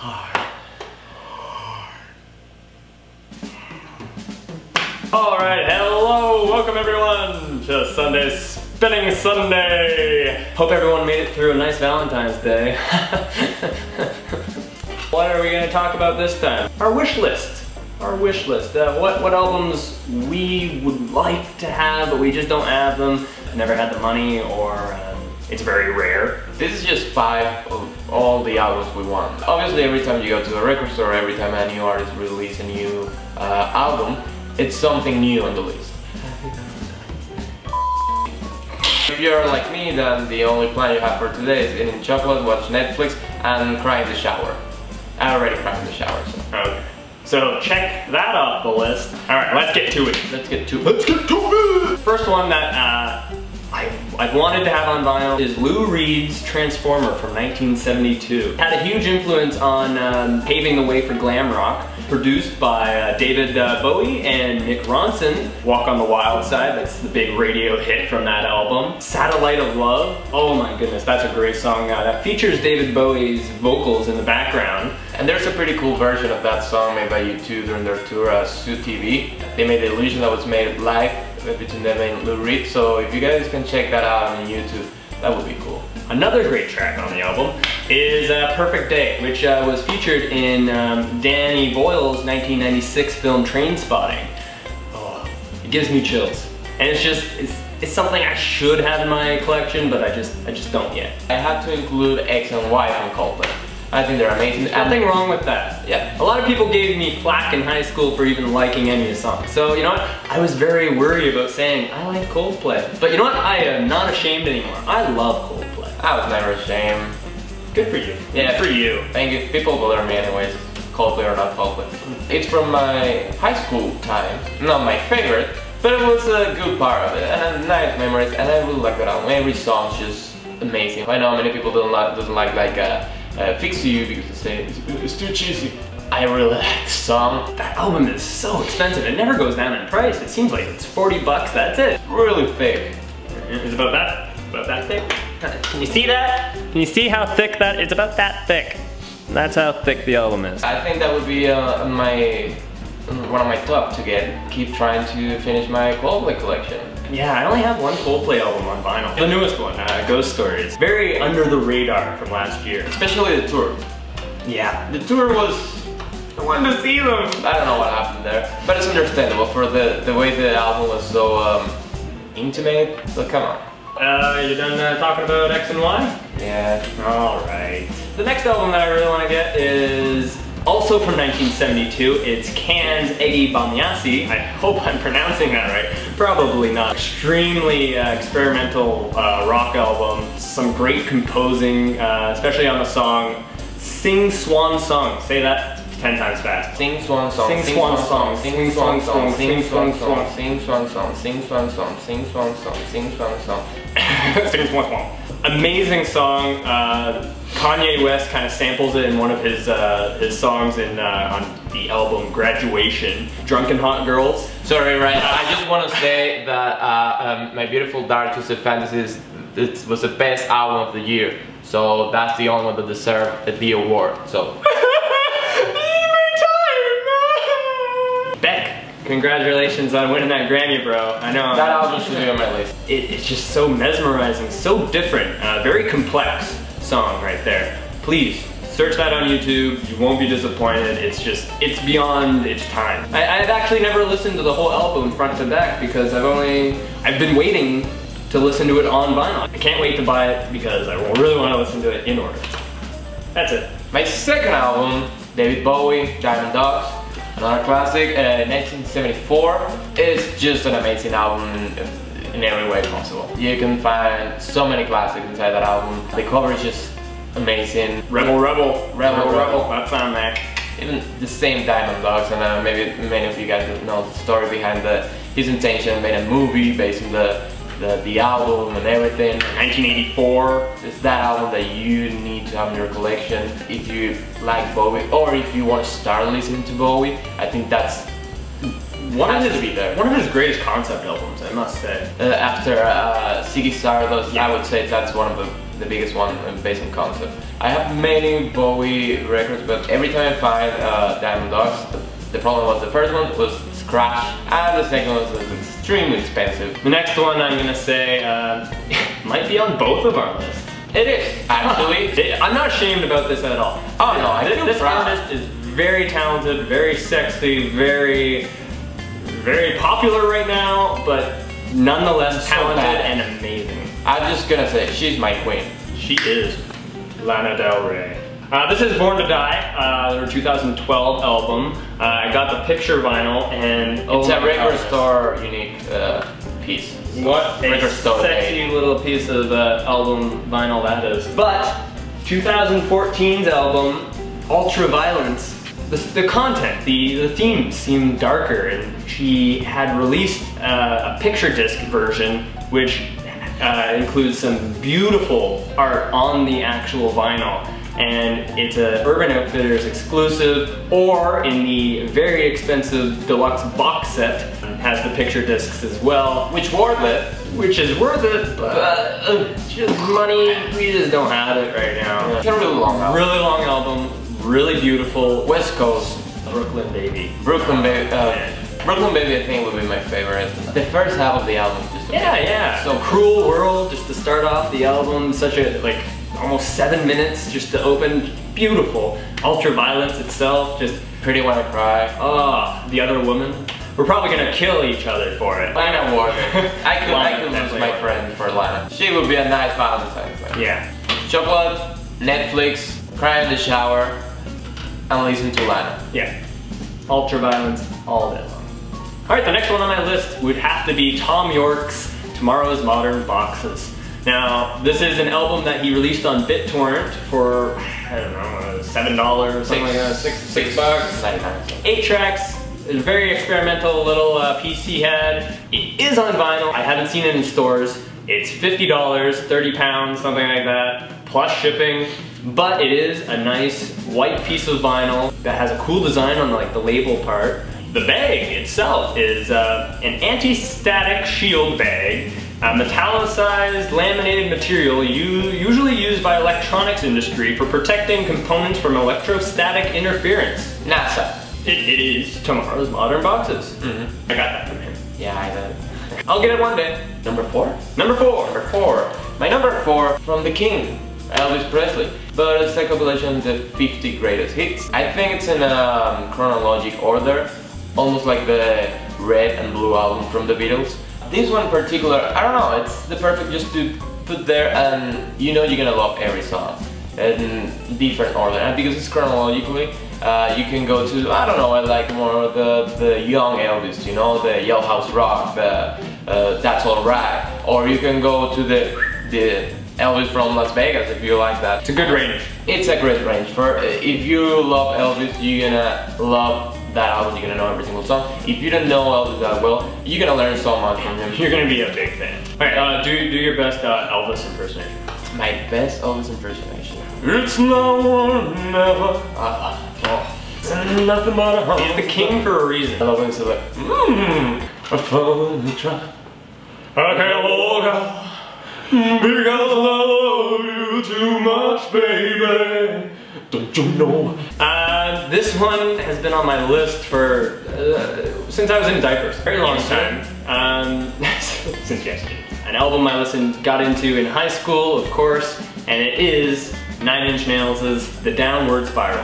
Alright, hello! Welcome everyone to Sunday Spinning Sunday! Hope everyone made it through a nice Valentine's Day. What are we going to talk about this time? Our wish list. Our wish list. What albums we would like to have, but we just don't have them. Never had the money, or it's very rare. This is just 5 of all the albums we want. Obviously, every time you go to a record store, every time a new artist releases a new album, it's something new on the list. If you're like me, then the only plan you have for today is eating chocolate, watch Netflix, and cry in the shower. I already cried in the shower, so. Okay. So check that off the list. Alright, let's get to it. Let's get to it. First one that I've wanted to have on vinyl is Lou Reed's Transformer from 1972. Had a huge influence on paving the way for glam rock. Produced by David Bowie and Mick Ronson. Walk on the Wild Side, that's the big radio hit from that album. Satellite of Love, oh my goodness, that's a great song. That features David Bowie's vocals in the background. And there's a pretty cool version of that song made by U2 during their tour, Suit TV. They made the illusion that was made live between them and Lou Reed, so if you guys can check that out on YouTube, that would be cool. Another great track on the album is Perfect Day, which was featured in Danny Boyle's 1996 film Trainspotting. Oh, it gives me chills. And it's something I should have in my collection, but I just don't yet. I had to include X and Y from Coldplay. I think they're amazing. There's nothing wrong with that. Yeah. A lot of people gave me flack in high school for even liking any of the songs. So, you know what? I was very worried about saying, I like Coldplay. But you know what? I am not ashamed anymore. I love Coldplay. I was never ashamed. Good for you. Yeah. Good for you. Thank you. People bother me anyways, Coldplay or not Coldplay. It's from my high school time. Not my favorite, but it was a good part of it. And nice memories, and I really like that album. Every song's just amazing. I know many people doesn't like Fix You because they say it's too cheesy. I really like the song. That album is so expensive. It never goes down in price. It seems like it's 40 bucks, that's it. Really thick. It's about that thick. Can you see that? Can you see how thick that? It's about that thick. That's how thick the album is. I think that would be one of my top to get. Keep trying to finish my Coldplay collection. Yeah, I only have one Coldplay album on vinyl. The newest one, Ghost Stories. Very under the radar from last year. Especially the tour. Yeah, the tour was... I wanted to see them. I don't know what happened there, but it's understandable for the way the album was so intimate. So come on. You done talking about X and Y? Yeah. Alright. The next album that I really want to get is also from 1972. It's Can's Eggy Bamyasi. I hope I'm pronouncing that right. Probably not. Extremely experimental rock album. Some great composing, especially on the song Sing Swan Song. Say that 10 times fast. Sing Swan Song. Sing Swan Song. Sing Swan Song. Sing Swan Song. Sing Swan Song. Sing Swan Song. Sing Swan Song. Sing Swan Song. Sing Swan Song. Amazing song. Kanye West kind of samples it in one of his songs on the album Graduation. Drunken Hot Girls. Sorry, right? I just want to say that My Beautiful Dark Twisted Fantasies was the best album of the year. So that's the only one that deserved the award. So. Beck, congratulations on winning that Grammy, bro. I know. That album should be on my list. It's just so mesmerizing, so different. Very complex song right there. Please, search that on YouTube. You won't be disappointed. It's beyond its time. I've actually never listened to the whole album front to back because I've been waiting to listen to it on vinyl. I can't wait to buy it because I really want to listen to it in order. That's it. My second album, David Bowie, Diamond Dogs. Another classic, 1974. It's just an amazing album in every way possible. You can find so many classics inside that album. The cover is just amazing. Rebel Rebel. That's on there. Even the same Diamond Dogs, and maybe many of you guys know the story behind his intention. Made a movie based on the album and everything. 1984. It's that album that you need to have in your collection if you like Bowie, or if you want to start listening to Bowie. I think that's one of his greatest concept albums, I must say. After Ziggy Stardust, I would say that's one of the the biggest one based on concept. I have many Bowie records, but every time I find Diamond Dogs, the problem was the first one was scratched and the second one was extremely expensive. The next one I'm gonna say might be on both of our lists. It is, actually. I'm not ashamed about this at all. Oh no, I feel this proud. artist is very talented, very sexy, very popular right now, but nonetheless So talented badass. and amazing. I'm just gonna say, she's my queen. She is Lana Del Rey. This is Born to Die, their 2012 album. I got the picture vinyl and It's a record store unique piece. What a Record store sexy little piece of album vinyl that is. But 2014's album, Ultraviolence, the content, the themes seem darker, and she had released a picture disc version which includes some beautiful art on the actual vinyl. And it's a Urban Outfitters exclusive, or in the very expensive deluxe box set, has the picture discs as well. Which worth it. Which is worth it, but just money, we just don't have it right now. It's a really long album. Really long album, really beautiful. West Coast. Brooklyn Baby. Brooklyn Baby. Brooklyn Baby I think would be my favorite. The first half of the album is just amazing. Yeah. So So Cruel World, just to start off the album, such a, like, almost 7 minutes just to open. Beautiful. Ultraviolence itself, just, Pretty When I Cry. The Other Woman. We're probably gonna kill each other for it. Lana worth it. I could lose definitely my worth it. friend for Lana. She would be a nice Valentine's Day. Yeah. Chocolate, Netflix, cry in the shower, and listen to Lana. Yeah. Ultraviolence all day long. Alright, the next one on my list would have to be Tom York's Tomorrow's Modern Boxes. Now, this is an album that he released on BitTorrent for, I don't know, $7 or something like that, six bucks. 99. 8 tracks, a very experimental little PC head. It is on vinyl, I haven't seen it in stores. It's $50, 30 pounds, something like that, plus shipping. But it is a nice white piece of vinyl that has a cool design on like the label part. The bag itself is an anti-static shield bag, metallicized laminated material usually used by electronics industry for protecting components from electrostatic interference. NASA. It is Tomorrow's Modern Boxes. Mm-hmm. I got that from him. Yeah, I did. I'll get it one day. Number 4? Number 4. Number 4. My number 4 from the King, Elvis Presley. But it's a compilation of the 50 greatest hits. I think it's in a chronological order, almost like the Red and Blue album from the Beatles. This one in particular, I don't know, it's the perfect just to put there and you know you're gonna love every song in different order. And because it's chronologically, you can go to, I don't know, I like more the young Elvis, you know, the Yellowhouse Rock, the That's Alright. Or you can go to the Elvis from Las Vegas if you like that. It's a good range. It's a great range. For if you love Elvis, you're gonna love that album, you're gonna know every single song. If you don't know Elvis that well, you're gonna learn so much from him. You're gonna be a big fan. Alright, do your best Elvis impersonation. My best Elvis impersonation. It's now or never. It's nothing but a hum. He's the king for a reason. I love when he's like, I found the trap. I can't walk out because I love you too much, baby. Don't you know? This one has been on my list for since I was in diapers. Very long time. Since yesterday. An album I got into in high school, of course, and it is 9 Inch Nails' The Downward Spiral.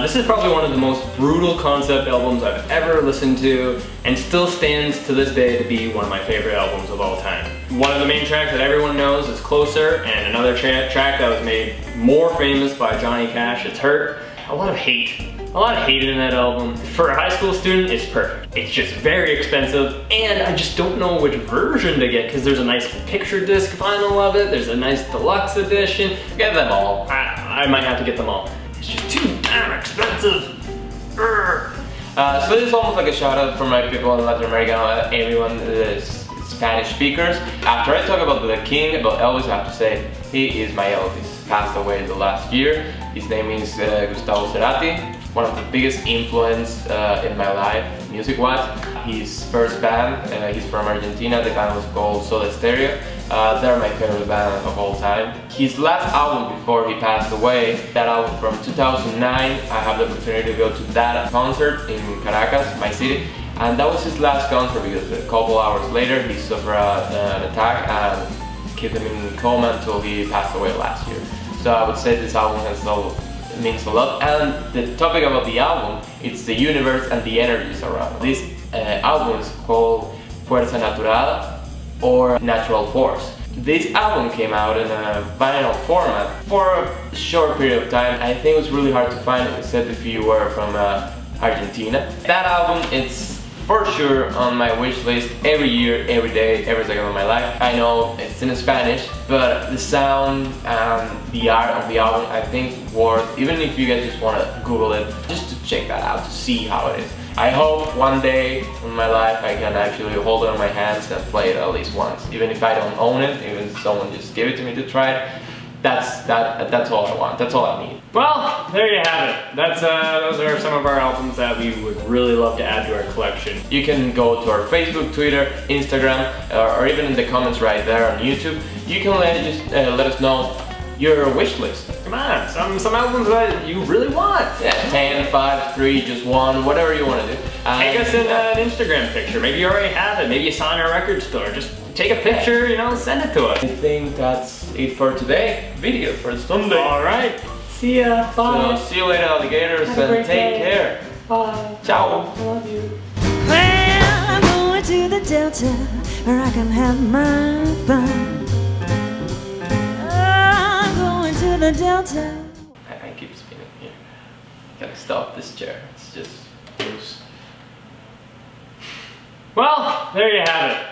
This is probably one of the most brutal concept albums I've ever listened to, and still stands to this day to be one of my favorite albums of all time. One of the main tracks that everyone knows is Closer, and another track that was made more famous by Johnny Cash, it's Hurt. A lot of hate in that album. For a high school student, it's perfect. It's just very expensive, and I just don't know which version to get, because there's a nice picture disc vinyl of it, there's a nice deluxe edition. Get them all. I might have to get them all. It's just too damn expensive. So this is almost like a shout out for my people in Latin America, everyone is Spanish speakers. After I talk about the King, about Elvis, I have to say, he is my Elvis. Passed away the last year. His name is Gustavo Cerati, one of the biggest influence in my life, music-wise. His first band, he's from Argentina, the band was called Soda Stereo, They're my favorite band of all time. His last album before he passed away, that album from 2009, I have the opportunity to go to that concert in Caracas, my city, and that was his last concert because a couple hours later he suffered an attack and kept him in coma until he passed away last year. So I would say this album means a lot, and the topic about the album, it's the universe and the energies around. This album is called Fuerza Natural, or Natural Force. This album came out in a vinyl format for a short period of time. I think it was really hard to find, except if you were from Argentina. That album, it's for sure on my wish list every year, every day, every second of my life. I know it's in Spanish, but the sound and the art of the album, I think worth, even if you guys just want to Google it, just to check that out, to see how it is. I hope one day in my life I can actually hold it in my hands and play it at least once. Even if I don't own it, even if someone just give it to me to try it, that's all I want, that's all I need. Well, there you have it. Those are some of our albums that we would really love to add to our collection. You can go to our Facebook, Twitter, Instagram, or even in the comments right there on YouTube. You can let us know your wish list. Come on, some albums that you really want. Yeah, 10, 5, 3, just 1, whatever you want to do. Take us in an Instagram picture. Maybe you already have it. Maybe you saw it in our record store. Just take a picture, you know, send it to us. I think that's it for today. Video for Sunday. Alright. See ya. Bye. So see you later, alligators, and take care. Bye. Ciao. I love you. Well, I'm going to the Delta where I can have my fun. I'm going to the Delta. I keep spinning here. Gotta stop this chair. It's just loose. Well, there you have it.